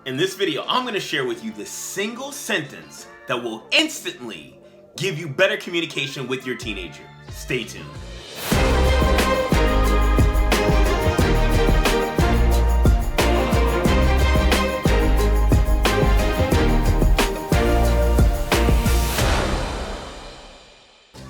In this video, I'm going to share with you the single sentence that will instantly give you better communication with your teenager. Stay tuned.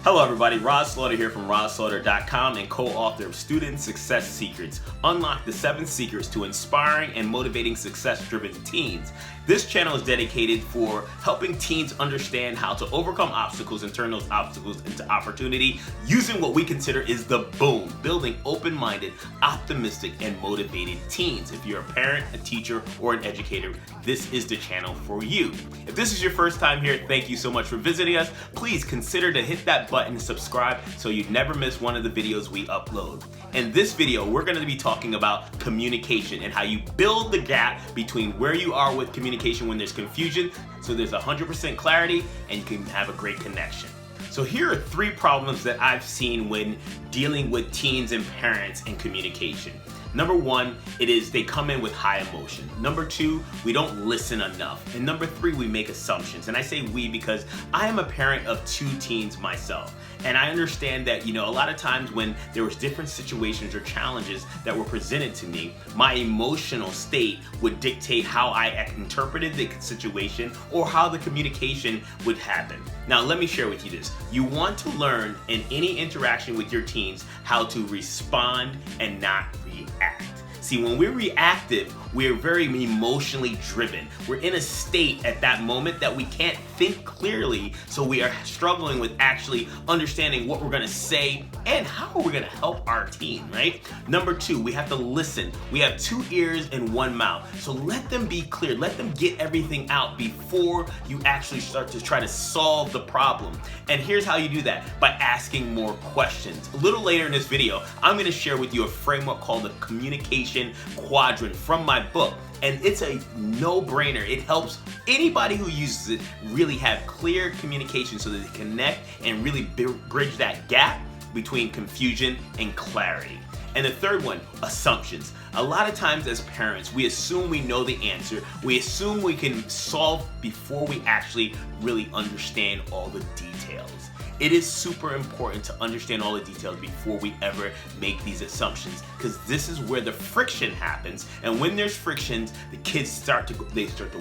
Hello everybody, Rahz here from 𝐂𝐍𝐉𝐎𝐘 and co-author of Student Success Secrets. Unlock the 7 secrets to inspiring and motivating success-driven teens. This channel is dedicated for helping teens understand how to overcome obstacles and turn those obstacles into opportunity using what we consider is the boom, building open-minded, optimistic, and motivated teens. If you're a parent, a teacher, or an educator, this is the channel for you. If this is your first time here, thank you so much for visiting us. Please consider to hit that button and subscribe so you never miss one of the videos we upload. In this video, we're going to be talking about communication and how you build the gap between where you are with communication when there's confusion, so there's 100% clarity and you can have a great connection. So here are 3 problems that I've seen when dealing with teens and parents in communication. Number 1, it is they come in with high emotion. Number 2, we don't listen enough. And number 3, we make assumptions. And I say we because I am a parent of 2 teens myself. And I understand that, a lot of times when there was different situations or challenges that were presented to me, my emotional state would dictate how I interpreted the situation or how the communication would happen. Now, let me share with you this. You want to learn in any interaction with your teens how to respond and not react. See, when we're reactive, we're very emotionally driven. We're in a state at that moment that we can't think clearly, so we are struggling with actually understanding what we're gonna say and how we're gonna help our teen, right? Number 2, we have to listen. We have 2 ears and 1 mouth. So let them be clear, let them get everything out before you actually start to try to solve the problem. And here's how you do that, by asking more questions. A little later in this video, I'm gonna share with you a framework called the communication quadrant from my book, and it's a no-brainer. It helps anybody who uses it really have clear communication so that they connect and really bridge that gap between confusion and clarity. And the third one, assumptions. A lot of times as parents, we assume we know the answer. We assume we can solve before we actually really understand all the details. It is super important to understand all the details before we ever make these assumptions, because this is where the friction happens. And when there's frictions, the kids start to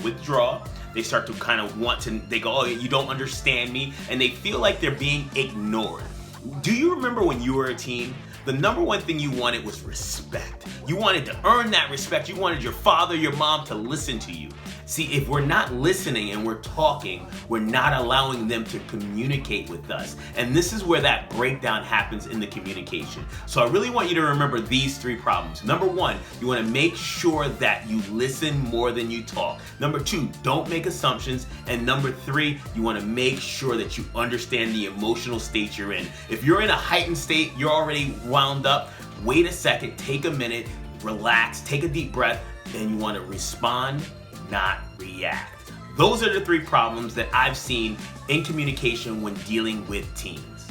withdraw. They start to kind of they go, oh, you don't understand me, and they feel like they're being ignored. Do you remember when you were a teen? The number 1 thing you wanted was respect. You wanted to earn that respect. You wanted your father, your mom to listen to you. See, if we're not listening and we're talking, we're not allowing them to communicate with us. And this is where that breakdown happens in the communication. So I really want you to remember these 3 problems. Number 1, you want to make sure that you listen more than you talk. Number 2, don't make assumptions. And number 3, you want to make sure that you understand the emotional state you're in. If you're in a heightened state, you're already wound up, wait a second, take a minute, relax, take a deep breath, and you want to respond, not react. Those are the 3 problems that I've seen in communication when dealing with teens.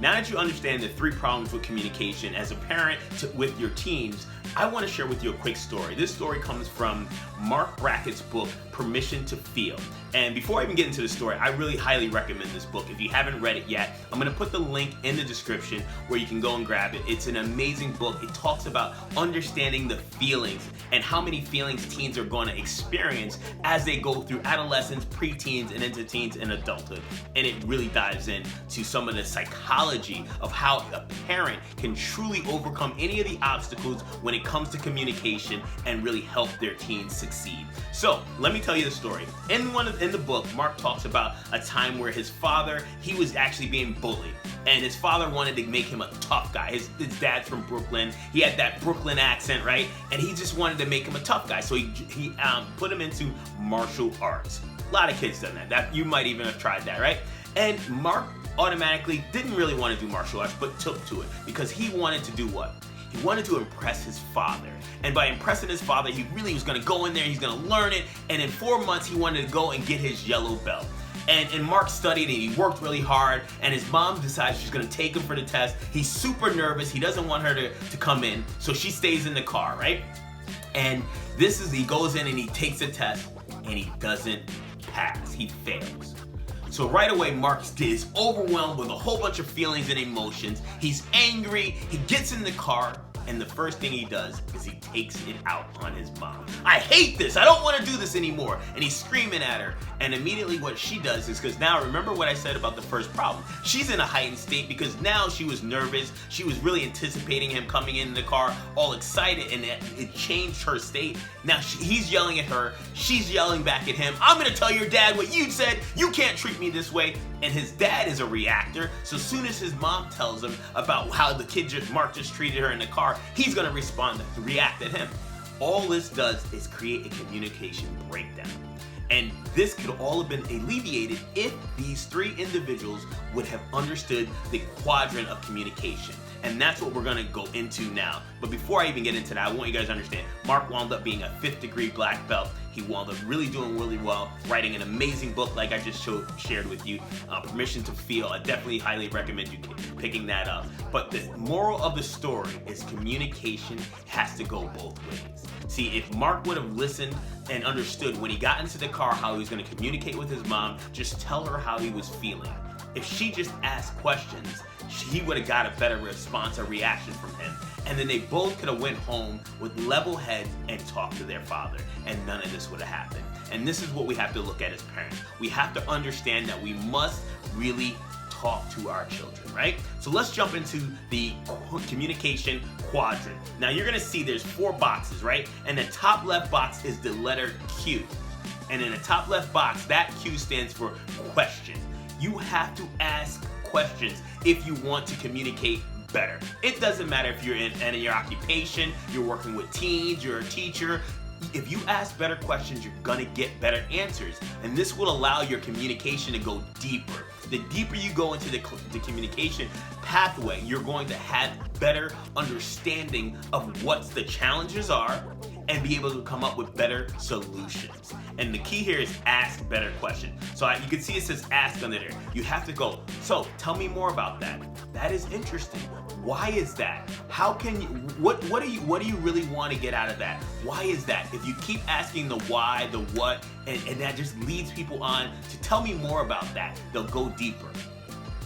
Now that you understand the 3 problems with communication as a parent with your teens, I want to share with you a quick story. This story comes from Mark Brackett's book, Permission to Feel. And before I even get into the story, I really highly recommend this book. If you haven't read it yet, I'm going to put the link in the description where you can go and grab it. It's an amazing book. It talks about understanding the feelings and how many feelings teens are going to experience as they go through adolescence, preteens, and into teens and adulthood. And it really dives into some of the psychology of how a parent can truly overcome any of the obstacles when it comes to communication and really help their teens succeed. So let me tell you the story. In the book, Mark talks about a time where his father, he was actually being bullied, and his father wanted to make him a tough guy. His dad's from Brooklyn. He had that Brooklyn accent, right? And he just wanted to make him a tough guy. So he put him into martial arts. A lot of kids done that. You might even have tried that, right? And Mark automatically didn't really want to do martial arts, but took to it because he wanted to do what? He wanted to impress his father. And by impressing his father, he really was going to go in there, he's going to learn it, and in 4 months he wanted to go and get his yellow belt. And Mark studied and he worked really hard, and his mom decides she's going to take him for the test. He's super nervous. He doesn't want her to come in, so she stays in the car, right? And this is, he goes in and he takes a test and he doesn't pass, he fails. So right away, Mark is overwhelmed with a whole bunch of feelings and emotions. He's angry, he gets in the car, and the first thing he does is he takes it out on his mom. I hate this, I don't want to do this anymore. And he's screaming at her. And immediately what she does is, because now remember what I said about the first problem. She's in a heightened state because now she was nervous. She was really anticipating him coming in the car all excited, and it changed her state. Now he's yelling at her, she's yelling back at him. I'm gonna tell your dad what you said. You can't treat me this way. And his dad is a reactor. So as soon as his mom tells him about how the kid Mark just treated her in the car, he's gonna respond and react at him. All this does is create a communication breakdown. And this could all have been alleviated if these three individuals would have understood the quadrant of communication. And that's what we're gonna go into now. But before I even get into that, I want you guys to understand, Mark wound up being a 5th degree black belt. He wound up really doing really well, writing an amazing book like I just shared with you, Permission to Feel. I definitely highly recommend you picking that up. But the moral of the story is communication has to go both ways. See, if Mark would have listened and understood when he got into the car how he was gonna communicate with his mom, just tell her how he was feeling. If she just asked questions, he would have got a better response or reaction from him. And then they both could have went home with level heads and talked to their father, and none of this would have happened. And this is what we have to look at as parents. We have to understand that we must really talk to our children, right? So let's jump into the communication quadrant. Now you're gonna see there's 4 boxes, right? And the top left box is the letter Q. And in the top left box, that Q stands for question. You have to ask questions if you want to communicate better. It doesn't matter if you're in your occupation, you're working with teens, you're a teacher. If you ask better questions, you're gonna get better answers. And this will allow your communication to go deeper. The deeper you go into the communication pathway, you're going to have better understanding of what the challenges are and be able to come up with better solutions. And the key here is ask better questions. So you can see it says ask under there. You have to go, so tell me more about that. That is interesting. Why is that? How can you, what do you really want to get out of that? Why is that? If you keep asking the why, the what, and that just leads people on to tell me more about that, they'll go deeper.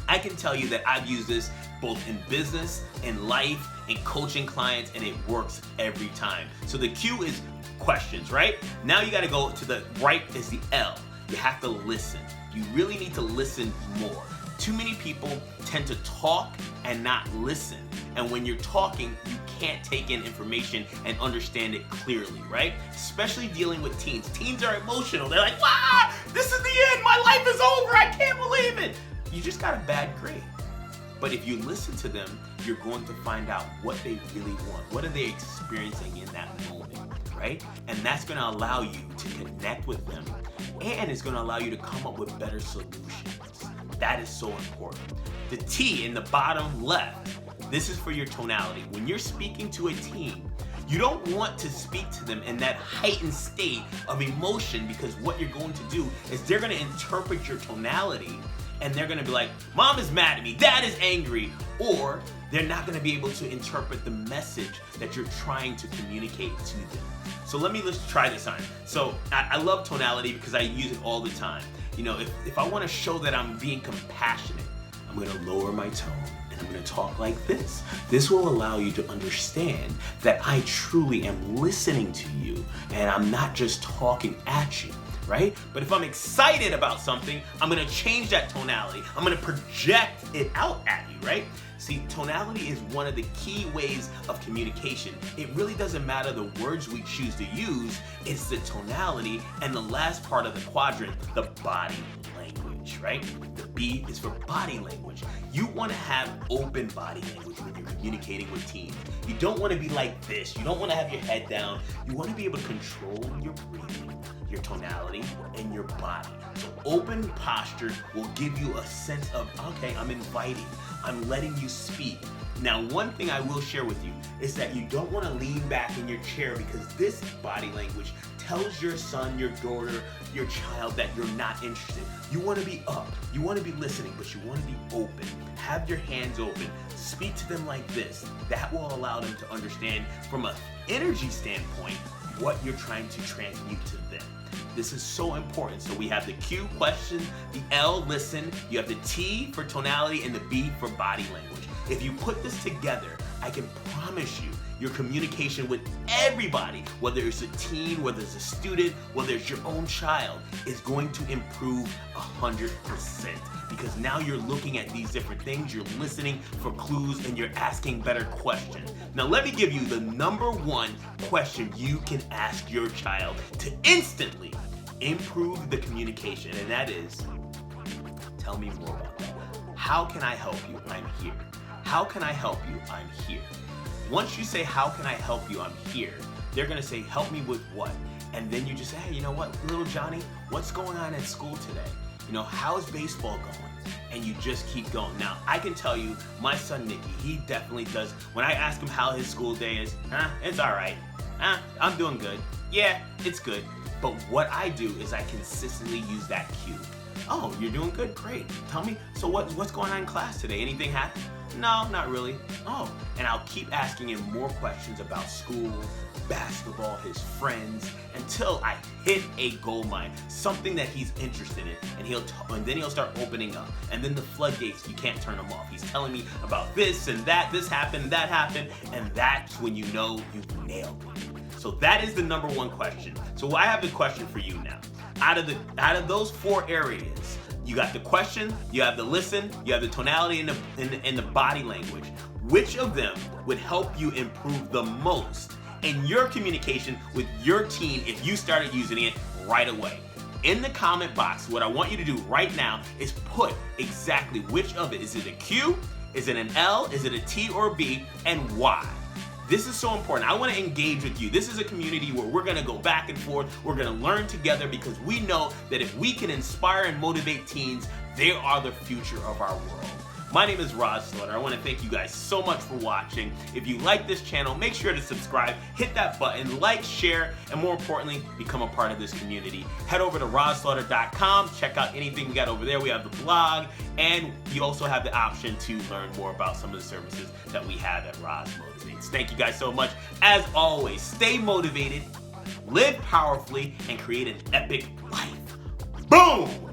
I can tell you that I've used this both in business, in life, in coaching clients, and it works every time. So the Q is questions, right? Now you gotta go to the right is the L. You have to listen. You really need to listen more. Too many people tend to talk and not listen. And when you're talking, you can't take in information and understand it clearly, right? Especially dealing with teens. Teens are emotional. They're like, wow, this is the end. My life is over. I can't believe it. You just got a bad grade. But if you listen to them, you're going to find out what they really want. What are they experiencing in that moment, right? And that's gonna allow you to connect with them, and it's gonna allow you to come up with better solutions. That is so important. The T in the bottom left, this is for your tonality. When you're speaking to a teen, you don't want to speak to them in that heightened state of emotion, because what you're going to do is they're gonna interpret your tonality and they're gonna be like, Mom is mad at me, Dad is angry, or they're not gonna be able to interpret the message that you're trying to communicate to them. So let's try this on. So I love tonality because I use it all the time. You know, if I wanna show that I'm being compassionate, I'm gonna lower my tone and I'm gonna talk like this. This will allow you to understand that I truly am listening to you and I'm not just talking at you. Right? But if I'm excited about something, I'm gonna change that tonality. I'm gonna project it out at you, right? See, tonality is one of the key ways of communication. It really doesn't matter the words we choose to use, it's the tonality, and the last part of the quadrant, the body language, right? The B is for body language. You wanna have open body language when you're communicating with teens. You don't wanna be like this. You don't wanna have your head down. You wanna be able to control your breathing, your tonality, and your body. So open posture will give you a sense of, okay, I'm inviting, I'm letting you speak. Now, one thing I will share with you is that you don't want to lean back in your chair, because this body language tells your son, your daughter, your child that you're not interested. You want to be up, you want to be listening, but you want to be open. Have your hands open. Speak to them like this. That will allow them to understand from an energy standpoint what you're trying to transmute to them. This is so important. So we have the Q, question, the L, listen, you have the T for tonality, and the B for body language. If you put this together, I can promise you, your communication with everybody, whether it's a teen, whether it's a student, whether it's your own child, is going to improve 100%. Because now you're looking at these different things, you're listening for clues, and you're asking better questions. Now let me give you the #1 question you can ask your child to instantly improve the communication, and that is, tell me more about that. How can I help you? I'm here. How can I help you? I'm here. Once you say, how can I help you? I'm here, they're gonna say, help me with what? And then you just say, hey, you know what, little Johnny, what's going on at school today? You know, how's baseball going? And you just keep going. Now, I can tell you, my son Nicky, he definitely does. When I ask him how his school day is, it's all right. I'm doing good. Yeah, it's good. But what I do is I consistently use that cue. Oh, you're doing good? Great. Tell me, so what's going on in class today? Anything happen? No, not really. Oh, and I'll keep asking him more questions about school, basketball, his friends, until I hit a gold mine, something that he's interested in, and then he'll start opening up. And then the floodgates, you can't turn them off. He's telling me about this and that, this happened, that happened, and that's when you know you've nailed it. So that is the #1 question. So I have the question for you now. Out of those 4 areas, you got the question, you have the listen, you have the tonality, and the body language. Which of them would help you improve the most in your communication with your teen if you started using it right away? In the comment box, what I want you to do right now is put exactly which of it. Is it a Q? Is it an L? Is it a T or a B? And why? This is so important. I want to engage with you. This is a community where we're going to go back and forth. We're going to learn together, because we know that if we can inspire and motivate teens, they are the future of our world. My name is Rahz Slaughter. I want to thank you guys so much for watching. If you like this channel, make sure to subscribe, hit that button, like, share, and more importantly, become a part of this community. Head over to 𝐓𝐇𝐈𝐒.com, check out anything we got over there. We have the blog, and you also have the option to learn more about some of the services that we have at Rahz Motivates. Thank you guys so much. As always, stay motivated, live powerfully, and create an epic life. Boom!